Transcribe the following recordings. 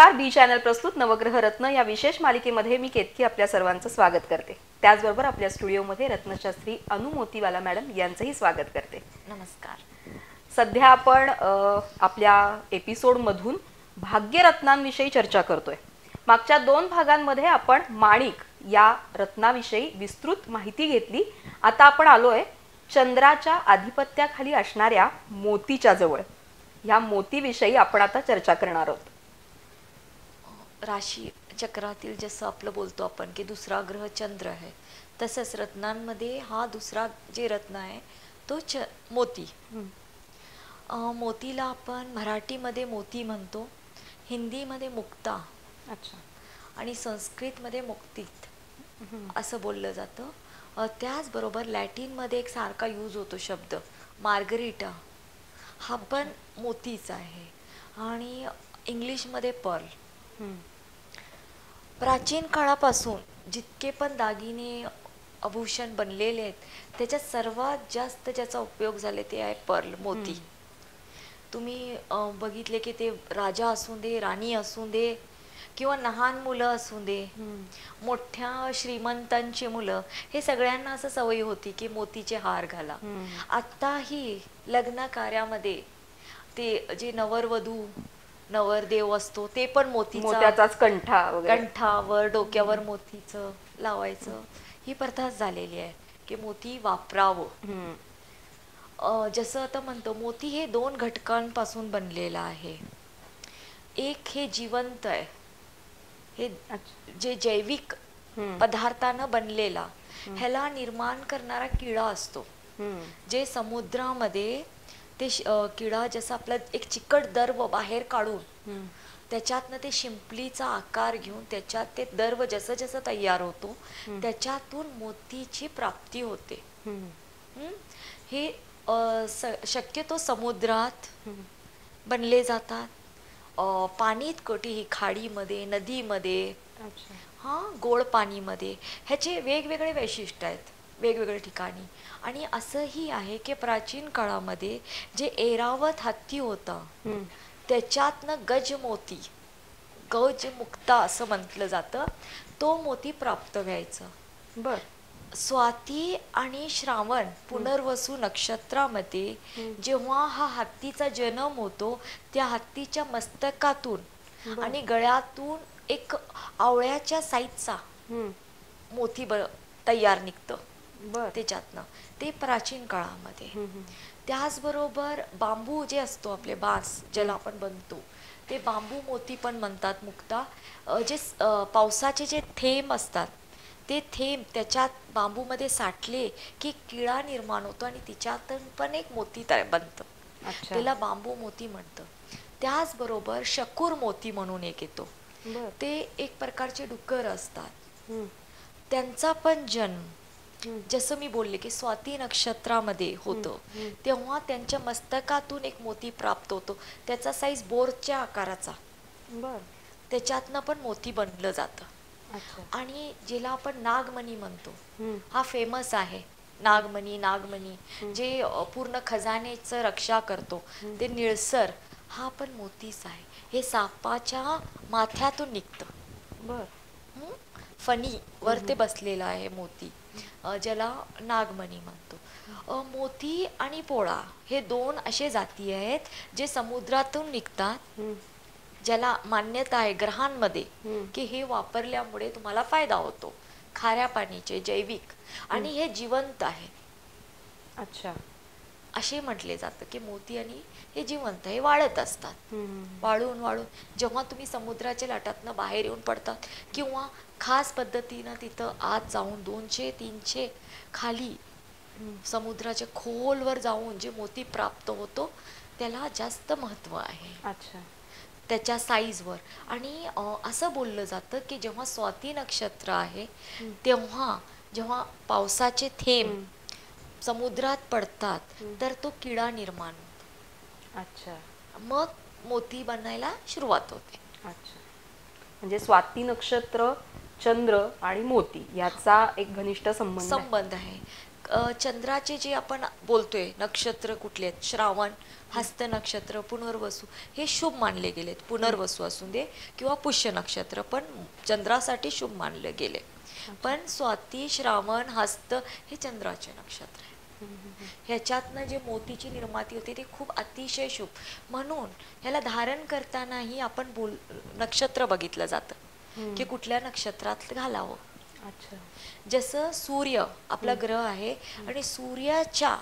नमस्कार. बी चॅनल प्रस्तुत नवग्रह रत्न या विशेष मालिकेमध्ये मी केतकी आपल्या सर्वांचं स्वागत करते. त्याचबरोबर आपल्या स्टुडिओमध्ये रत्नशास्त्री अनु मोतीवाला मॅडम यांचंही स्वागत करते. नमस्कार. सध्या आपण आपल्या एपिसोडमधून भाग्यरत्नांविषयी चर्चा करतोय. मागच्या 2 भागांमध्ये आपण माणिक या रत्नाविषयी विस्तृत माहिती घेतली. आता आपण आलोय चंद्राच्या आधिपत्याखाली असणाऱ्या मोतीच्या जवळ. ह्या मोतीविषयी आपण आता चर्चा करणार आहोत. राशी चक्रातील जसं आपलं बोलतो आपण की दुसरा ग्रह चंद्र आहे, तसंच रत्नांमध्ये हा दुसरा जे रत्न आहे तो मोती. मोतीला आपण मराठीमध्ये मोती म्हणतो, हिंदीमध्ये मुक्ता, अच्छा, आणि संस्कृतमध्ये मुक्तीत असं बोललं जातं. त्याचबरोबर लॅटिनमध्ये एक सारखा यूज होतो शब्द मार्गरिटा, हा पण मोतीच आहे. आणि इंग्लिशमध्ये पर्ल. प्राचीन काळापासून जितके पण दागिने आभूषण बनलेले आहेत त्याच्यात सर्वात जास्त ज्याचा उपयोग झाले ते आहे पर्ल, मोती. तुम्ही बघितले की ते राजा असू दे, राणी असू दे, किंवा लहान मुलं असू दे, मोठ्या श्रीमंतांची मुलं, हे सगळ्यांना असं सवय होती की मोतीचे हार घाला. आत्ताही लग्न कार्यामध्ये ते जे नवरवधू नवरदेव असतो ते पण मोत्याचाच कंठावर डोक्यावर मोतीचं लावायचं ही प्रथा झालेली आहे की मोती वापरावं. जसं आता म्हणतो मोती हे 2 घटकांपासून बनलेलं आहे. एक हे जिवंत आहे, हे जे जैविक पदार्थानं बनलेला, ह्याला निर्माण करणारा किडा असतो. जे समुद्रामध्ये ते किडा जसं आपला एक चिकट दर्व बाहेर काढून त्याच्यातनं ते शिंपलीचा आकार घेऊन त्याच्यात ते दर्व जसं जसं तयार होतो त्याच्यातून मोतीची प्राप्ती होते. हे शक्यतो समुद्रात बनले जातात, पाणीत कुठेही खाडीमध्ये, नदीमध्ये, गोड पाणीमध्ये. ह्याचे वेगवेगळे वैशिष्ट्य आहेत वेगवेगळ्या ठिकाणी. आणि असंही आहे की प्राचीन काळामध्ये जे ऐरावत हत्ती होता त्याच्यातनं गजमोती, गजमुक्ता असं म्हटलं जातं, तो मोती प्राप्त व्हायचा. स्वाती आणि श्रावण पुनर्वसू नक्षत्रामध्ये जेव्हा हा हत्तीचा जन्म होतो त्या हत्तीच्या मस्तकातून आणि गळ्यातून एक आवळ्याच्या साईजचा मोती तयार निघतं त्याच्यातनं. ते प्राचीन काळामध्ये. त्याचबरोबर बांबू जे असतो आपले बांस ज्याला आपण बनतो ते बांबू मोती पण म्हणतात मुक्ता. जे पावसाचे जे थेंब असतात ते थेंब त्याच्यात बांबूमध्ये साठले की किडा निर्माण होतो आणि तिच्यातून पण एक मोती बनतं, त्याला बांबू मोती म्हणतं. त्याचबरोबर शकूर मोती म्हणून एक येतो, ते एक प्रकारचे डुक्कर असतात, त्यांचा पण जन्म जसं मी बोलले की स्वाती नक्षत्रामध्ये होतं तेव्हा त्यांच्या मस्तकातून एक मोती प्राप्त होतो, त्याचा साईज बोरच्या आकाराचा. त्याच्यातनं पण मोती बनलं जातं. आणि ज्याला आपण नागमणी म्हणतो, हा फेमस आहे. नागमणी जे पूर्ण खजानेचं रक्षा करतो, ते निळसर, हा पण मोतीच आहे. हे सापाच्या माथ्यातून निघतं, फणी वर ते बसलेला आहे मोती, ज्याला नागमणी म्हणतो. मोती आणि पोळा हे 2 असे जाती आहेत जे समुद्रातून निघतात, ज्याला मान्यता आहे ग्रहांमध्ये की हे वापरल्यामुळे तुम्हाला फायदा होतो. खाऱ्या पाणीचे, जैविक, आणि हे जिवंत आहे. अच्छा, असे म्हटले जातं की मोती आणि हे जिवंत, हे वाळत असतात. वाळून जेव्हा तुम्ही समुद्राच्या लाटातनं बाहेर येऊन पडतात किंवा खास पद्धतीनं तिथं आत जाऊन 200-300 खाली समुद्राच्या खोलवर जाऊन जे मोती प्राप्त होतो त्याला जास्त महत्व आहे. अच्छा, त्याच्या साईजवर. आणि असं बोललं जातं की जेव्हा स्वाती नक्षत्र आहे तेव्हा जेव्हा पावसाचे थेंब समुद्रात पडतात तर तो किडा निर्माण होतो. अच्छा, मग मोती बनायला सुरुवात होते. अच्छा, म्हणजे स्वाती नक्षत्र, चंद्र आणि मोती याचा एक घनिष्ठ संबंध आहे. चंद्राचे जे आपण बोलतोय नक्षत्र कुठले आहेत, श्रावण, हस्त नक्षत्र, पुनर्वसू, हे शुभ मानले गेलेत. पुनर्वसू असून दे किंवा पुष्य नक्षत्र पण चंद्रासाठी शुभ मानले गेले. पण स्वाती, श्रावण, हस्त हे चंद्राचे नक्षत्र आहे. ह्याच्यातनं जे मोतीची निर्माती होते ते खूप अतिशय शुभ, म्हणून ह्याला धारण करतानाही आपण नक्षत्र बघितलं जातं की कुठल्या नक्षत्रात घालावं. जसं सूर्य आपला ग्रह आहे आणि सूर्याच्या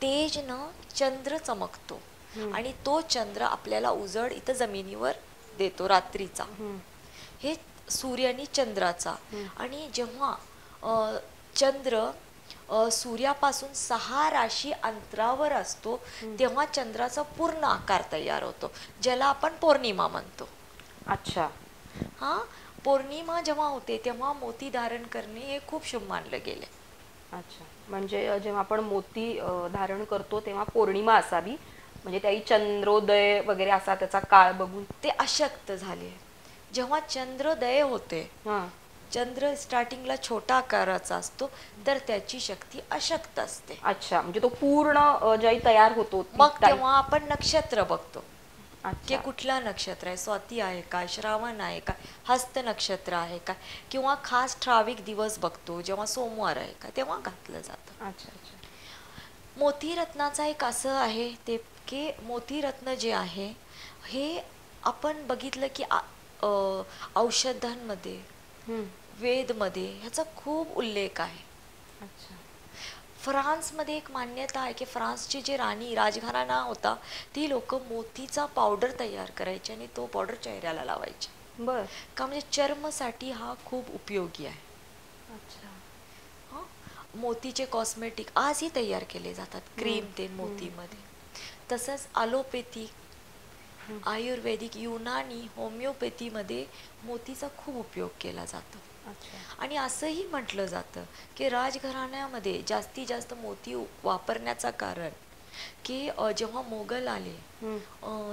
तेजनं चंद्र चमकतो आणि तो चंद्र आपल्याला उजड इथं जमिनीवर देतो रात्रीचा. हे सूर्य आणि चंद्राचा. आणि जेव्हा चंद्र सूर्यापासून 6 राशी अंतरावर असतो तेव्हा चंद्राचा पूर्ण आकार तयार होतो, ज्याला आपण पौर्णिमा म्हणतो. अच्छा. हा, पौर्णिमा जेव्हा होते तेव्हा मोती धारण करणे हे खूप शुभ मानले गेले. अच्छा, म्हणजे जेव्हा आपण मोती धारण करतो तेव्हा पौर्णिमा असावी, म्हणजे त्याही चंद्रोदय वगैरे असा त्याचा काळ बघून. ते अशक्त झाले. जेव्हा चंद्रोदय होते, चंद्र स्टार्टिंगला छोटा आकाराचा असतो तर त्याची शक्ती अशक्त असते. अच्छा, म्हणजे तो पूर्ण ज्याही तयार होतो मग तेव्हा आपण नक्षत्र बघतो की कुठला नक्षत्र आहे, स्वाती आहे का, श्रावण आहे का, हस्त नक्षत्र आहे का, किंवा खास ठराविक दिवस बघतो जेव्हा सोमवार आहे का, तेव्हा घातलं जातं. अच्छा अच्छा. मोतीरत्नाचा एक असं आहे ते की मोतीरत्न जे आहे हे आपण बघितलं की औषधांमध्ये, वेदमध्ये ह्याचा खूप उल्लेख आहे. अच्छा. फ्रान्समध्ये एक मान्यता आहे की फ्रान्सची जी राणी राजघराणा होता ती लोक मोतीचा पावडर तयार करायचे आणि तो पावडर चेहऱ्याला लावायचे. बर. का म्हणजे चर्मसाठी हा खूप उपयोगी आहे. अच्छा. मोतीचे कॉस्मेटिक आजही तयार केले जातात, क्रीम ते मोतीमध्ये. तसंच ॲलोपॅथिक, आयुर्वेदिक, युनानी, होमिओपॅथीमध्ये मोतीचा खूप उपयोग केला जातो. आणि असंही म्हटलं जातं की राजघराण्यामध्ये जास्तीत जास्त मोती वापरण्याचं कारण की जेव्हा मोगल आले,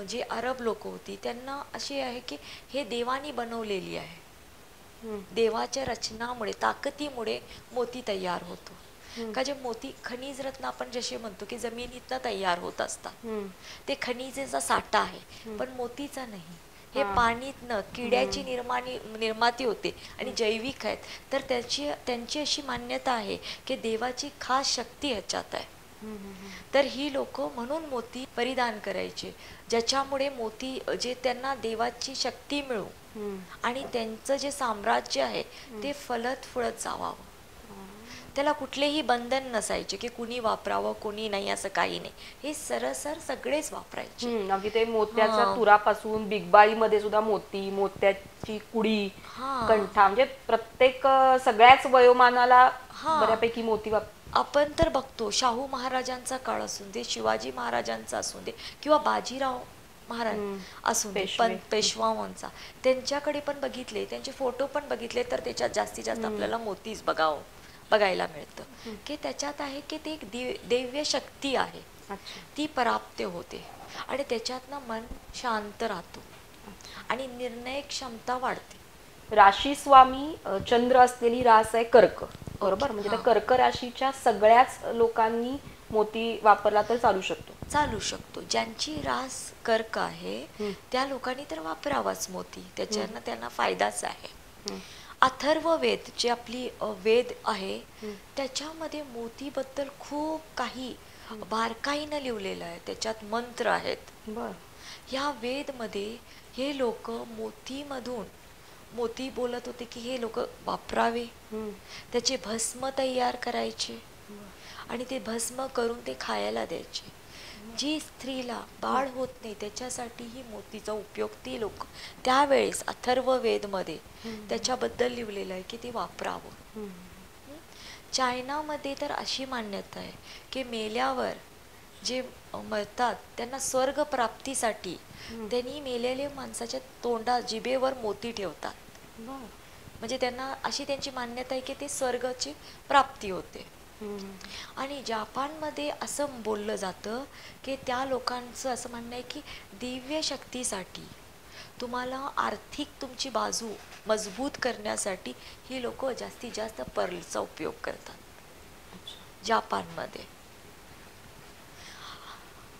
जे अरब लोक होती त्यांना अशी आहे की हे देवानी बनवलेली आहे, देवाच्या रचनामुळे, ताकदीमुळे मोती तयार होतो. का जे मोती खनिज रत्न आपण जसे म्हणतो की जमिनीतनं तयार होत असतात, ते खनिजेचा साठा आहे, पण मोतीचा नाही. हे पाणीतनं किड्याची निर्माती होते आणि जैविक आहेत, तर त्यांची अशी मान्यता आहे की देवाची खास शक्ती ह्याच्यात आहे. तर ही लोक म्हणून मोती परिधान करायचे, ज्याच्यामुळे मोती जे त्यांना देवाची शक्ती मिळू आणि त्यांचं जे साम्राज्य आहे ते फलत फुलत जावावं. त्याला कुठलेही बंधन नसायचे की कुणी वापरावं कोणी नाही, असं काही नाही. हे सरसर सगळेच वापरायचे. अगदी ते मोत्याच्या तुरापासून बिगबाळीमध्ये सुद्धा मोती, मोत्याची कुडी, कंठा, म्हणजे प्रत्येक सगळ्याच वयोमानाला बऱ्यापैकी मोती आपण तर बघतो शाहू महाराजांचा काळ असून दे, शिवाजी महाराजांचा असून दे किंवा बाजीराव महाराज असून दे, पण पेशवांचा, त्यांच्याकडे पण बघितले, त्यांचे फोटो पण बघितले तर त्याच्यात जास्तीत जास्त आपल्याला मोतीच बघायला मिळतं की त्याच्यात आहे की ते एक दिव्य शक्ती आहे, ती प्राप्त होते आणि त्याच्यातनं मन शांत राहतो आणि निर्णय क्षमता वाढते. राशी स्वामी चंद्र असलेली रास आहे कर्क, बरोबर? म्हणजे त्या कर्क राशीच्या सगळ्याच लोकांनी मोती वापरला तर चालू शकतो. ज्यांची रास कर्क आहे त्या लोकांनी तर वापरावाच मोती, त्याच्यानं त्यांना फायदाच आहे. अथर्ववेद जे आपली वेद आहे त्याच्यामध्ये मोतीबद्दल खूप काही बारकाईनं लिहिलेलं आहे, त्याच्यात मंत्र आहेत. या वेदमध्ये हे लोक मोती बोलत होते की हे लोक वापरावे, त्याचे भस्म तयार करायचे आणि ते भस्म करून ते खायला द्यायचे. जी स्त्रीला बाळ होत नाही त्याच्यासाठीही मोतीचा उपयोग ती लोक त्यावेळेस अथर्ववेदमध्ये त्याच्याबद्दल लिहिलेलं आहे की ते वापरावं. चायनामध्ये तर अशी मान्यता आहे की मेल्यावर जे मरतात त्यांना स्वर्ग प्राप्तीसाठी त्यांनी मेलेल्या माणसाच्या जिभेवर मोती ठेवतात, म्हणजे त्यांना अशी त्यांची मान्यता आहे की ते स्वर्गाची प्राप्ती होते. आणि जपानमध्ये असं बोललं जातं की त्या लोकांचं असं म्हणणं आहे की दिव्य शक्तीसाठी तुम्हाला आर्थिक तुमची बाजू मजबूत करण्यासाठी ही लोक जास्तीत जास्त पर्लचा उपयोग करतात. जापानमध्ये.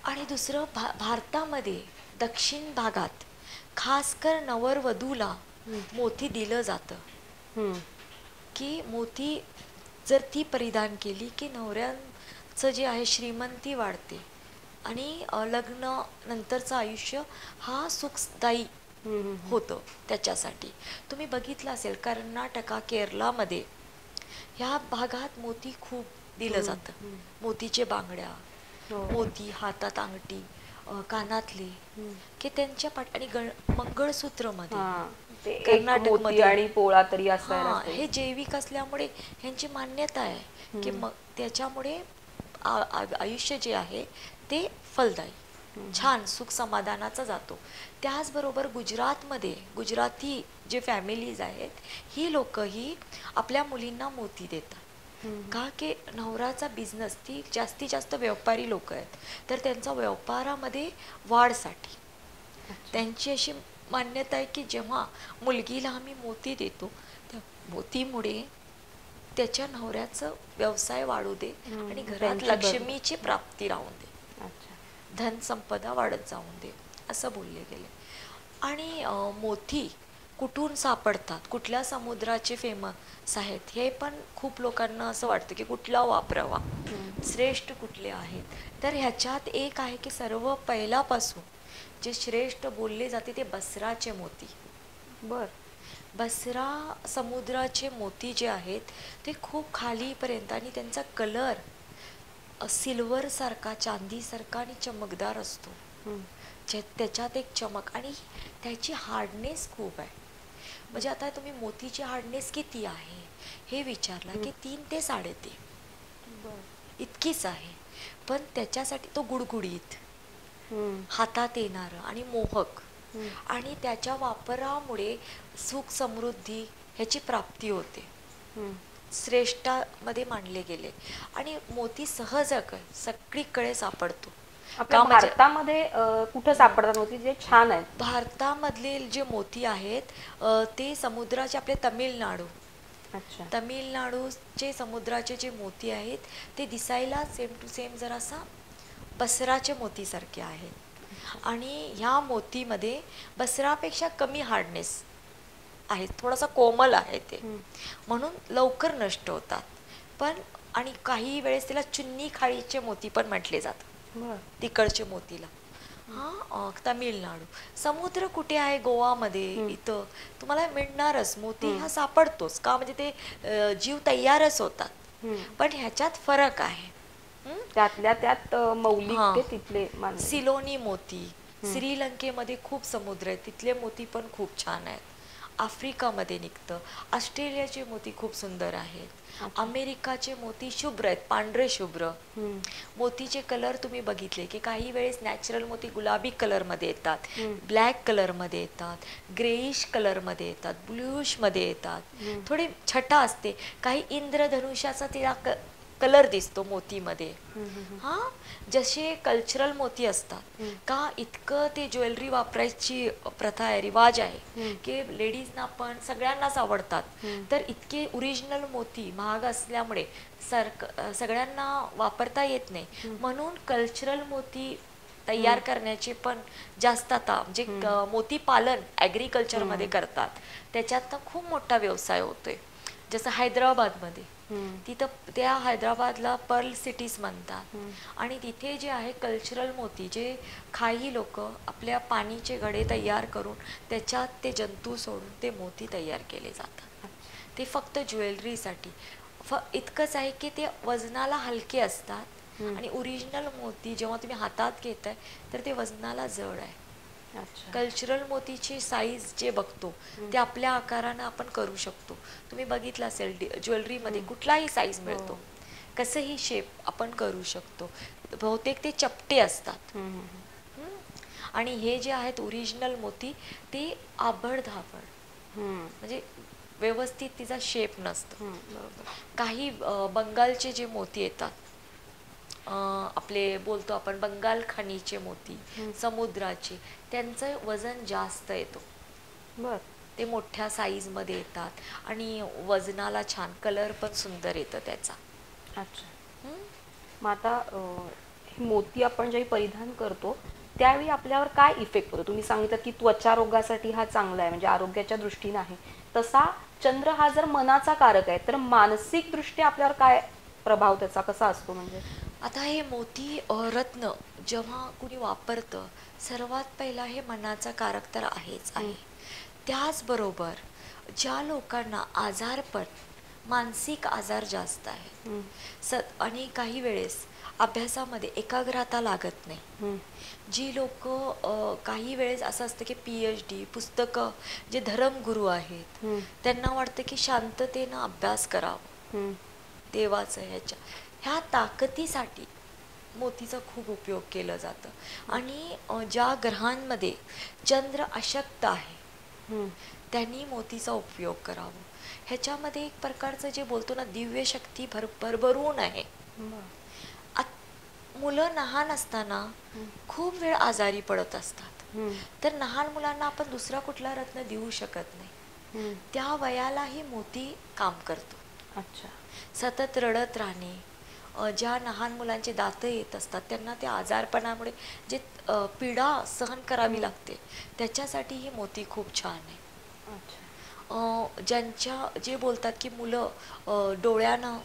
आणि दुसरं भारतामध्ये दक्षिण भागात खासकर नवरवधूला मोती दिलं जातं, की मोती जर ती परिधान केली की नवऱ्यांचं जे आहे श्रीमंती वाढते आणि लग्न नंतरचं आयुष्य हा सुखदायी होतं. त्याच्यासाठी तुम्ही बघितलं असेल कर्नाटका, केरलामध्ये ह्या भागात मोती खूप दिलं जातं. मोतीचे बांगड्या, मोती, हातात अंगठी, कानातले, की त्यांच्या आणि मंगळसूत्र मध्ये कर्नाटकमध्ये आणि पोळा तरी असायला हे जैविक असल्यामुळे ह्यांची मान्यता आहे की मग त्याच्यामुळे आयुष्य जे आहे ते फलदायी, छान, सुख समाधानाचा जातो. त्याचबरोबर गुजरातमध्ये गुजराती जे फॅमिलीज आहेत, ही लोकही आपल्या मुलींना मोती देतात. का की नवराचा बिझनेस, ती जास्तीत जास्त व्यापारी लोक आहेत, तर त्यांचा व्यापारामध्ये वाढसाठी त्यांची अशी मान्यता आहे की जेव्हा मुलगीला आम्ही मोती देतो त्या मोतीमुळे त्याच्या नवऱ्याचं व्यवसाय वाढू दे आणि घरात लक्ष्मीची प्राप्ती राहून दे, धन संपदा वाढत जाऊन दे, असं बोलले गेले. आणि मोती कुठून सापडतात, कुठल्या समुद्राचे फेमस आहेत, हे पण खूप लोकांना असं वाटतं की कुठला वापरावा, श्रेष्ठ कुठले आहेत. तर ह्याच्यात एक आहे की सर्व पहिल्यापासून जे श्रेष्ठ बोलले जाते ते बसराचे मोती. बसरा समुद्राचे मोती जे आहेत ते खूप खालीपर्यंत, आणि त्यांचा कलर सिल्वर सारखा, चांदी सारखा आणि चमकदार असतो. त्याच्यात एक चमक, आणि त्याची हार्डनेस खूप आहे. म्हणजे आता तुम्ही मोतीची हार्डनेस किती आहे हे विचारला की 3 ते 3.5 इतकीच आहे. पण त्याच्यासाठी तो गुडगुडीत, हातात येणार आणि मोहक, आणि त्याच्या वापरामुळे सुख समृद्धी ह्याची प्राप्ती होते, श्रेष्ठामध्ये मानले गेले. आणि मोती सहज सगळीकडे सापडतो. आपल्या भारतामध्ये कुठे सापडतात मोती जे छान आहेत? भारतामधले जे मोती आहेत ते समुद्राचे, आपले तामिळनाडू, तामिळनाडूचे समुद्राचे जे मोती आहेत ते दिसायला सेम टू सेम जरासा बसराचे मोती सारखे आहेत. आणि ह्या मोतीमध्ये बसरापेक्षा कमी हार्डनेस आहे, थोडासा कोमल आहे ते, म्हणून लवकर नष्ट होतात. पण आणि काही वेळेस त्याला चुन्नी खाळीचे मोती पण म्हटले जातात, तिकडचे मोतीला. तामिळनाडू. समुद्र कुठे आहे? गोवामध्ये. इथं तुम्हाला मिळणारच मोती, हा सापडतोच. का म्हणजे ते जीव तयारच होतात. पण ह्याच्यात फरक आहे. त्यातल्या त्यात मौलिक तिथले सिलोनी मोती, श्रीलंकेमध्ये खूप समुद्र आहेत, तिथले मोती पण खूप छान आहेत. आफ्रिकामध्ये निघतं. ऑस्ट्रेलियाचे मोती खूप सुंदर आहेत. अमेरिकाचे मोती शुभ्र आहेत, पांढरे शुभ्र. मोतीचे कलर तुम्ही बघितले की काही वेळेस नॅचरल मोती गुलाबी कलर मध्ये येतात, ब्लॅक कलर मध्ये येतात, ग्रेइश कलर मध्ये येतात, ब्लूश मध्ये येतात, थोडी छटा असते, काही इंद्रधनुष्याचा तिला कलर दिसतो मोतीमध्ये. जसे कल्चरल मोती असतात का, इतकं ते ज्वेलरी वापरायची प्रथा आहे, रिवाज आहे की लेडीजना पण सगळ्यांनाच आवडतात. तर इतके ओरिजिनल मोती महाग असल्यामुळे सगळ्यांना वापरता येत नाही, म्हणून कल्चरल मोती तयार करण्याचे पण जास्त आता म्हणजे मोती पालन ॲग्रिकल्चर मध्ये करतात, त्याच्यात खूप मोठा व्यवसाय होतोय. जसं हैदराबादमध्ये, तिथं त्या हैदराबादला पर्ल सिटीज म्हणतात, आणि तिथे जे आहे कल्चरल मोती, जे काही लोक आपल्या पाणीचे घडे तयार करून त्याच्यात ते जंतू सोडून ते मोती तयार केले जातात. ते फक्त ज्वेलरीसाठी. इतकंच आहे की ते वजनाला हलके असतात, आणि ओरिजिनल मोती जेव्हा तुम्ही हातात घेताय तर ते वजनाला जड आहे. कल्चरल मोतीची साईज जे बघतो ते आपल्या आकारानं आपण करू शकतो. तुम्ही बघितलं असेल ज्वेलरीमध्ये कुठलाही साईज मिळतो, कसंही शेप आपण करू शकतो. बहुतेक ते चपटे असतात. आणि हे जे आहेत ओरिजिनल मोती ते आबडधाबड, म्हणजे व्यवस्थित तिचा शेप नसतो. काही बंगालचे जे मोती येतात, आपले बोलतो आपण बंगाल खाणीचे मोती, समुद्राचे, त्यांचं वजन जास्त येतो. ते मोठ्या साईज मध्ये येतात आणि वजनाला छान, कलर पण सुंदर येतं त्याचा. मग आता हे मोती आपण जेव्हा परिधान करतो त्यावेळी आपल्यावर काय इफेक्ट होतो? तुम्ही सांगितलं की त्वचा रोगासाठी हा चांगला आहे, म्हणजे आरोग्याच्या दृष्टीने आहे. तसा चंद्र हा जर मनाचा कारक आहे तर मानसिक दृष्ट्या आपल्यावर काय प्रभाव त्याचा कसा असतो? म्हणजे आता हे मोती रत्न जेव्हा कुणी वापरतं, सर्वात पहिला हे मनाचा कारक तर आहेच आहे. त्याचबरोबर ज्या लोकांना आजारपण, मानसिक आजार जास्त आहे आणि काही वेळेस अभ्यासामध्ये एकाग्रता लागत नाही, जी लोक काही वेळेस असं असतं की PhD पुस्तकं जे धर्मगुरू आहेत त्यांना वाटतं की शांततेनं अभ्यास करावा देवाचं, ह्या ताकदीसाठी मोतीचा खूप उपयोग केला जातं. आणि ज्या ग्रहांमध्ये चंद्र अशक्त आहे त्यांनी मोतीचा उपयोग करावा. ह्याच्यामध्ये एक प्रकारचं जे बोलतो ना, दिव्य शक्ती भरभरून आहे. मुलं लहान असताना खूप वेळ आजारी पडत असतात, तर लहान मुलांना आपण दुसरा कुठला रत्न देऊ शकत नाही. त्या वयालाही मोती काम करतो. अच्छा. सतत रडत राहणे, ज्या लहान मुलांचे दात येत असतात त्यांना त्या आजारपणामुळे जे पीडा सहन करावी लागते, त्याच्यासाठी ही मोती खूप छान आहे. ज्यांच्या जे बोलतात की मुलं डोळ्यानं,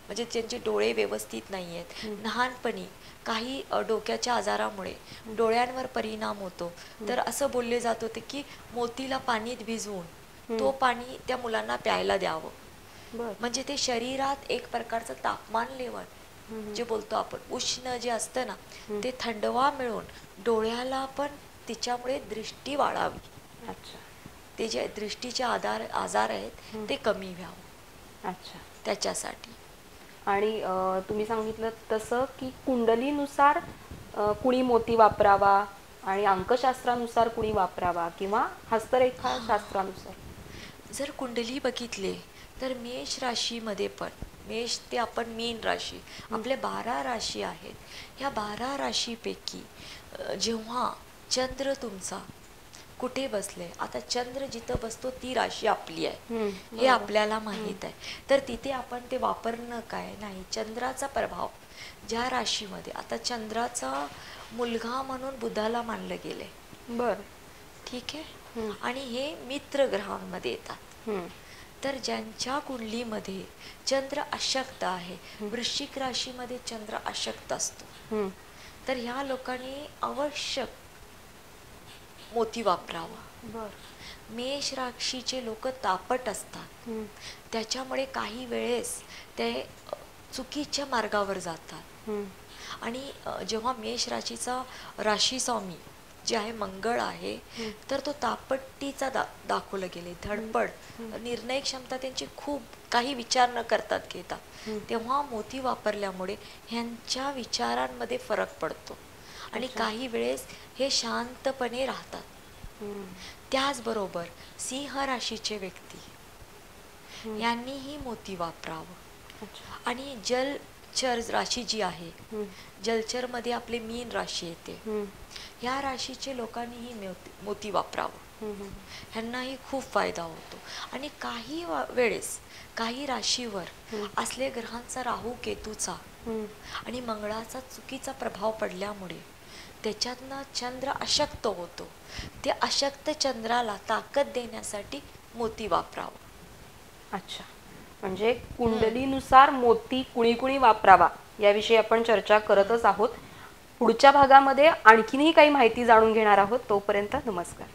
म्हणजे ज्यांचे डोळे व्यवस्थित नाही आहेत, लहानपणी काही डोक्याच्या आजारामुळे डोळ्यांवर परिणाम होतो, तर असं बोलले जात होते की मोतीला पाण्यात भिजवून तो पाणी त्या मुलांना प्यायला द्यावं. म्हणजे ते शरीरात एक प्रकारचं तापमान लेवल जे बोलतो आपण उष्ण जे असतं ना, ते थंडवा मिळून डोळ्याला पण तिच्यामुळे दृष्टी वाढावी. अच्छा. ते जे दृष्टीचे आजार आहेत ते कमी व्हावं. अच्छा. त्याच्यासाठी. आणि तुम्ही सांगितलं तसं की कुंडलीनुसार कुणी मोती वापरावा आणि अंकशास्त्रानुसार कुणी वापरावा किंवा हस्तरेखा शास्त्रानुसार. जर कुंडली बघितले तर मेष राशीमध्ये पण, मेष ते आपण मीन राशी, आपल्या 12 राशी आहेत. ह्या 12 राशीपैकी जेव्हा चंद्र तुमचा कुठे बसले, आता चंद्र जिथं बसतो ती राशी आपली आहे हे आपल्याला माहीत आहे, तर तिथे आपण ते वापरणं काय नाही. चंद्राचा प्रभाव ज्या राशीमध्ये, आता चंद्राचा मुलगा म्हणून बुधाला मानलं गेले. बर. ठीक आहे. आणि हे मित्र ग्रहांमध्ये येतात. तर ज्यांच्या कुंडलीमध्ये चंद्र अशक्त आहे, वृश्चिक राशीमध्ये चंद्र अशक्त असतो, तर ह्या लोकांनी आवश्यक मोती वापरावा. मेष राशीचे लोक तापट असतात, त्याच्यामुळे काही वेळेस ते चुकीच्या मार्गावर जातात. आणि जेव्हा मेष राशीचा राशी स्वामी जे आहे मंगळ आहे, तर तो तापट्टीचा दाखवलं गेले, धडपड, निर्णय क्षमता त्यांची खूप, काही विचार न करतात घेतात. तेव्हा मोती वापरल्यामुळे ह्यांच्या विचारांमध्ये फरक पडतो आणि काही वेळेस हे शांतपणे राहतात. त्याचबरोबर सिंह राशीचे व्यक्ती यांनीही मोती वापरावं. आणि जलचर राशी जी आहे, जलचर मध्ये आपले मीन राशी येते, ह्या राशीचे लोकांनीही मोती वापरावं. ह्यांनाही खूप फायदा होतो. आणि काही वेळेस काही राशीवर असले ग्रहांचा, राहू केतूचा आणि मंगळाचा चुकीचा प्रभाव पडल्यामुळे त्याच्यातनं चंद्र अशक्त होतो. ते अशक्त चंद्राला ताकद देण्यासाठी मोती वापरावं. अच्छा. म्हणजे कुंडलीनुसार मोती कुणी कुणी वापरावा याविषयी आपण चर्चा करतच आहोत. पुढच्या भागामध्ये आणखीनही काही माहिती जाणून घेणार आहोत. तोपर्यंत नमस्कार.